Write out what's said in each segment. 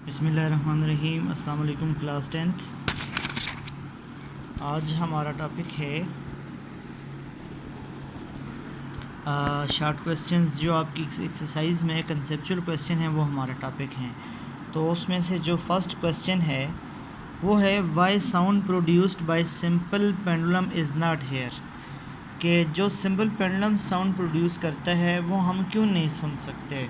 بسم اللہ الرحمن الرحیم۔ السلام علیکم کلاس 10th۔ آج ہمارا ٹاپک ہے شارٹ کویسچنز جو آپ کی ایکسرسائز میں کنسیپچول کویسچن ہیں، وہ ہمارا ٹاپک ہیں۔ تو اس میں سے جو فرسٹ کویسچن ہے وہ ہے why sound produced by simple pendulum is not here, کہ جو سمپل پینڈولم ساؤنڈ پروڈیوس کرتا ہے وہ ہم کیوں نہیں سن سکتے؟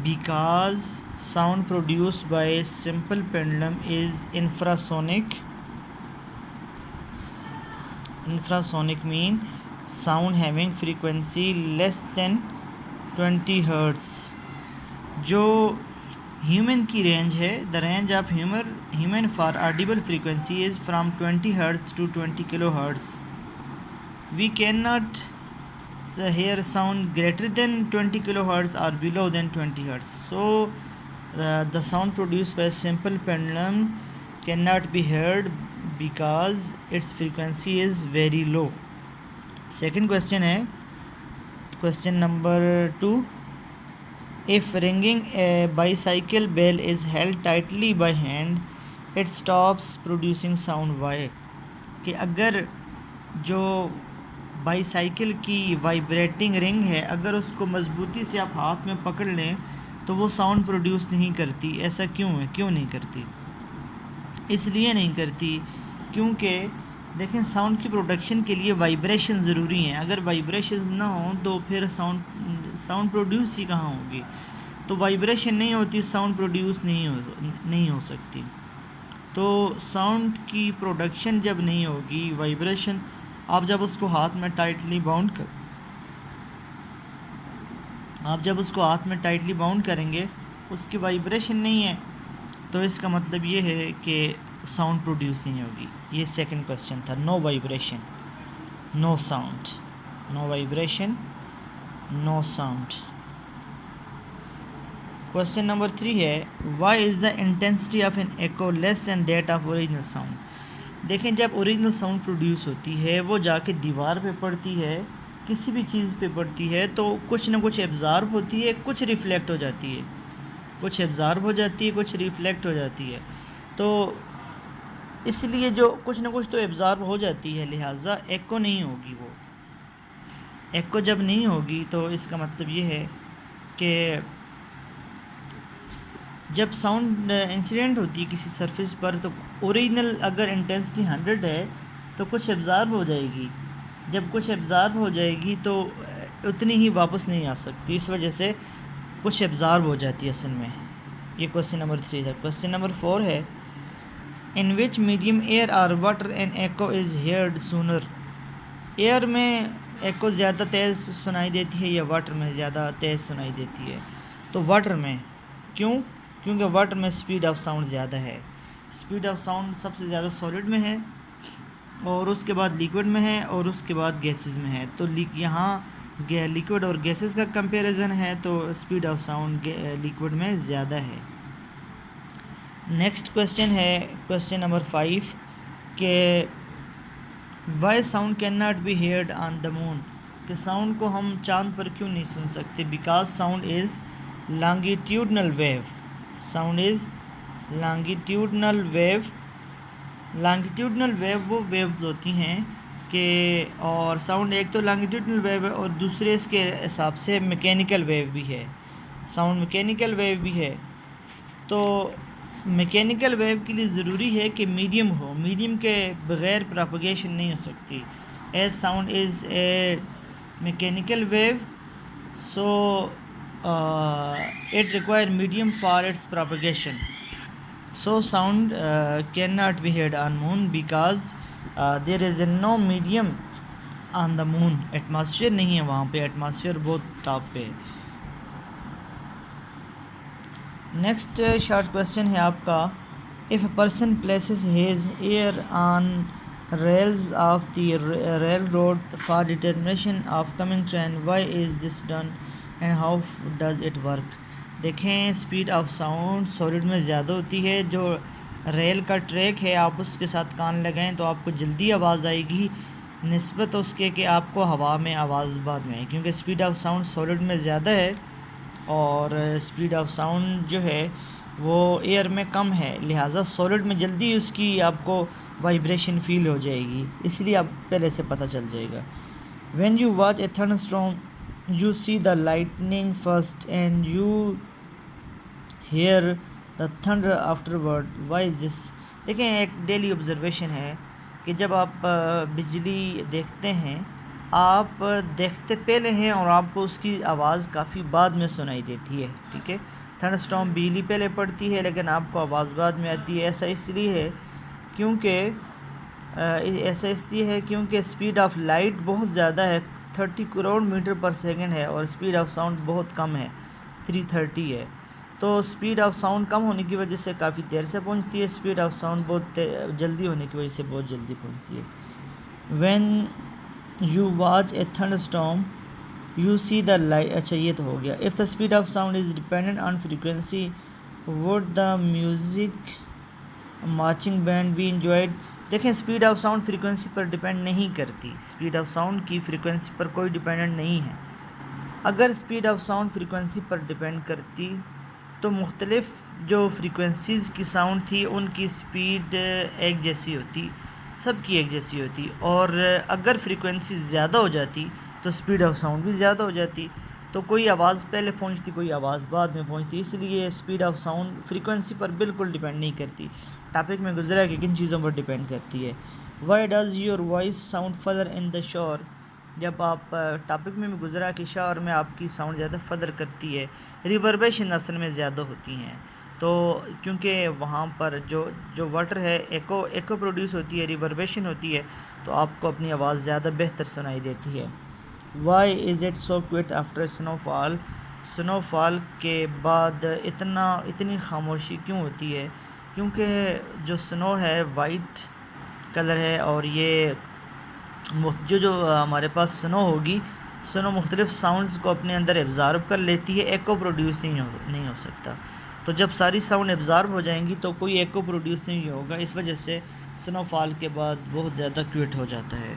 Because sound produced by a simple pendulum is infrasonic. Infrasonic mean sound having frequency less than 20 hertz. جو human کی رینج ہے، the range of human for audible frequency is from 20 hertz to 20 kilohertz. We cannot hear sound greater than 20 kilohertz or below than 20 hertz. So the sound produced by a simple pendulum cannot be heard because its frequency is very low. Second question ہے question number 2. If ringing a bicycle bell is held tightly by hand, it stops producing sound. Why? کہ اگر جو by cycle کی vibrating رنگ ہے، اگر اس کو مضبوطی سے آپ ہاتھ میں پکڑ لیں تو وہ ساؤنڈ پروڈیوس نہیں کرتی۔ ایسا کیوں ہے؟ کیوں نہیں کرتی؟ اس لیے نہیں کرتی کیونکہ دیکھیں، ساؤنڈ کی پروڈکشن کے لیے وائبریشن ضروری ہیں۔ اگر وائبریشنز نہ ہوں تو پھر ساؤنڈ پروڈیوس ہی کہاں ہوگی؟ تو وائبریشن نہیں ہوتی، ساؤنڈ پروڈیوس نہیں ہو سکتی۔ تو ساؤنڈ کی پروڈکشن جب نہیں ہوگی، وائبریشن، آپ جب اس کو ہاتھ میں ٹائٹلی باؤنڈ کریں گے، اس کی وائبریشن نہیں ہے، تو اس کا مطلب یہ ہے کہ ساؤنڈ پروڈیوس نہیں ہوگی۔ یہ سیکنڈ کویسچن تھا، no vibration no sound, no vibration no sound. Question number 3 ہے why is the intensity of an echo less than that of original sound. دیکھیں، جب اوریجنل ساؤنڈ پروڈیوس ہوتی ہے وہ جا کے دیوار پہ پڑتی ہے، کسی بھی چیز پہ پڑتی ہے، تو کچھ نہ کچھ ایبزارب ہوتی ہے، کچھ ریفلیکٹ ہو جاتی ہے، کچھ ایبزارب ہو جاتی ہے، کچھ ریفلیکٹ ہو جاتی ہے۔ تو اس لیے جو کچھ نہ کچھ تو ایبزارب ہو جاتی ہے، لہٰذا ایکو نہیں ہوگی۔ وہ ایکو جب نہیں ہوگی تو اس کا مطلب یہ ہے کہ جب ساؤنڈ انسیڈنٹ ہوتی ہے کسی سرفیس پر، تو اوریجنل اگر انٹینسٹی 100 ہے تو کچھ ایبزارب ہو جائے گی۔ جب کچھ ایبزارب ہو جائے گی تو اتنی ہی واپس نہیں آ سکتی، اس وجہ سے کچھ ایبزارب ہو جاتی ہے اصل میں۔ یہ کویسچن نمبر 3 ہے۔ کویسچن نمبر 4 ہے ان وچ میڈیم ایئر اور واٹر این ایکو از ہیئرڈ سونر۔ ایئر میں ایکو زیادہ تیز سنائی دیتی ہے یا واٹر میں زیادہ تیز سنائی دیتی ہے؟ تو واٹر میں۔ کیوں؟ کیونکہ واٹر میں سپیڈ آف ساؤنڈ زیادہ ہے۔ سپیڈ آف ساؤنڈ سب سے زیادہ سالڈ میں ہے، اور اس کے بعد لیکوڈ میں ہے، اور اس کے بعد گیسز میں ہے۔ تو یہاں لیکوڈ اور گیسز کا کمپیریزن ہے، تو سپیڈ آف ساؤنڈ لیکوڈ میں زیادہ ہے۔ نیکسٹ کویسچن ہے کویسچن نمبر 5 کہ why sound can not be heard on the moon, کہ ساؤنڈ کو ہم چاند پر کیوں نہیں سن سکتے؟ Because sound is longitudinal wave. Sound is longitudinal wave. Longitudinal wave waves ویوز ہوتی ہیں کہ، اور ساؤنڈ ایک تو لانگیٹیوڈنل ویو ہے اور دوسرے اس کے حساب سے میکینیکل ویو بھی ہے۔ ساؤنڈ میکینیکل ویو بھی ہے، تو میکینیکل ویو کے لیے ضروری ہے کہ میڈیم ہو، میڈیم کے بغیر پراپگیشن نہیں ہو سکتی۔ As sound is a mechanical wave, so it require medium for its propagation. So sound cannot be heard on moon because there is no medium on the moon. Atmosphere نہیں ہے وہاں پہ، atmosphere بہت top پہ۔ Next short question ہے آپ کا if a person places his ear on rails of the railroad for determination of coming train, why is this done and how does it work؟ دیکھیں، سپیڈ آف ساؤنڈ سالڈ میں زیادہ ہوتی ہے۔ جو rail کا ٹریک ہے، آپ اس کے ساتھ کان لگائیں تو آپ کو جلدی آواز آئے گی نسبت اس کے کہ آپ کو ہوا میں آواز بعد میں آئے، کیونکہ اسپیڈ آف ساؤنڈ سالڈ میں زیادہ ہے، اور اسپیڈ آف ساؤنڈ جو ہے وہ ایئر میں کم ہے، لہٰذا سالڈ میں جلدی اس کی آپ کو وائبریشن فیل ہو جائے گی، اس لیے آپ پہلے سے پتہ چل جائے گا۔ When you watch a thunderstorm you see the lightning first and you hear the thunder afterward, why is this? دیکھیں ایک ڈیلی آبزرویشن ہے کہ جب آپ بجلی دیکھتے ہیں، آپ دیکھتے پہلے ہیں اور آپ کو اس کی آواز کافی بعد میں سنائی دیتی ہے، ٹھیک ہے۔ تھنڈر اسٹارم بجلی پہلے پڑتی ہے لیکن آپ کو آواز بعد میں آتی ہے، ایسا اس لیے ہے کیونکہ اسپیڈ آف لائٹ بہت زیادہ ہے، 30 کروڑ میٹر پر سیکنڈ ہے، اور اسپیڈ آف ساؤنڈ بہت کم ہے، 330 ہے۔ تو اسپیڈ آف ساؤنڈ کم ہونے کی وجہ سے کافی دیر سے پہنچتی ہے، اسپیڈ آف ساؤنڈ بہت جلدی ہونے کی وجہ سے بہت جلدی پہنچتی ہے۔ When you watch a thunderstorm you see the light, اچھا یہ تو ہو گیا۔ If the speed of sound is dependent on frequency would the music marching band be enjoyed? دیکھیں اسپیڈ آف ساؤنڈ فریکوینسی پر ڈیپینڈ نہیں کرتی، speed of sound کی فریکوینسی پر کوئی ڈیپینڈنٹ نہیں ہے۔ اگر اسپیڈ آف ساؤنڈ فریکوینسی پر ڈیپینڈ کرتی تو مختلف جو فریکوینسیز کی ساؤنڈ تھی ان کی اسپیڈ ایک جیسی ہوتی، سب کی ایک جیسی ہوتی، اور اگر فریکوینسی زیادہ ہو جاتی تو اسپیڈ آف ساؤنڈ بھی زیادہ ہو جاتی، تو کوئی آواز پہلے پہنچتی کوئی آواز بعد میں پہنچتی، اس لیے اسپیڈ آف ساؤنڈ فریکوینسی پر بالکل ڈیپینڈ نہیں کرتی۔ ٹاپک میں گزرا ہے کہ کن چیزوں پر ڈیپینڈ کرتی ہے۔ Why does your voice sound fuller in the shower? جب آپ ٹاپک میں بھی گزرا کہ شاور میں آپ کی ساؤنڈ زیادہ فدر کرتی ہے، ریوربیشن اصل میں زیادہ ہوتی ہیں، تو کیونکہ وہاں پر جو واٹر ہے ایکو پروڈیوس ہوتی ہے، ریوربیشن ہوتی ہے، تو آپ کو اپنی آواز زیادہ بہتر سنائی دیتی ہے۔ Why is it so quiet after snowfall? سنو فال کے بعد اتنی خاموشی کیوں ہوتی ہے؟ کیونکہ جو سنو ہے وائٹ کلر ہے، اور یہ جو ہمارے پاس سنو ہوگی، سنو مختلف ساؤنڈز کو اپنے اندر ایبزارب کر لیتی ہے، ایکو پروڈیوس نہیں ہو سکتا، تو جب ساری ساؤنڈ ایبزارب ہو جائیں گی تو کوئی ایکو پروڈیوس نہیں ہوگا، اس وجہ سے سنو فال کے بعد بہت زیادہ کوئٹ ہو جاتا ہے۔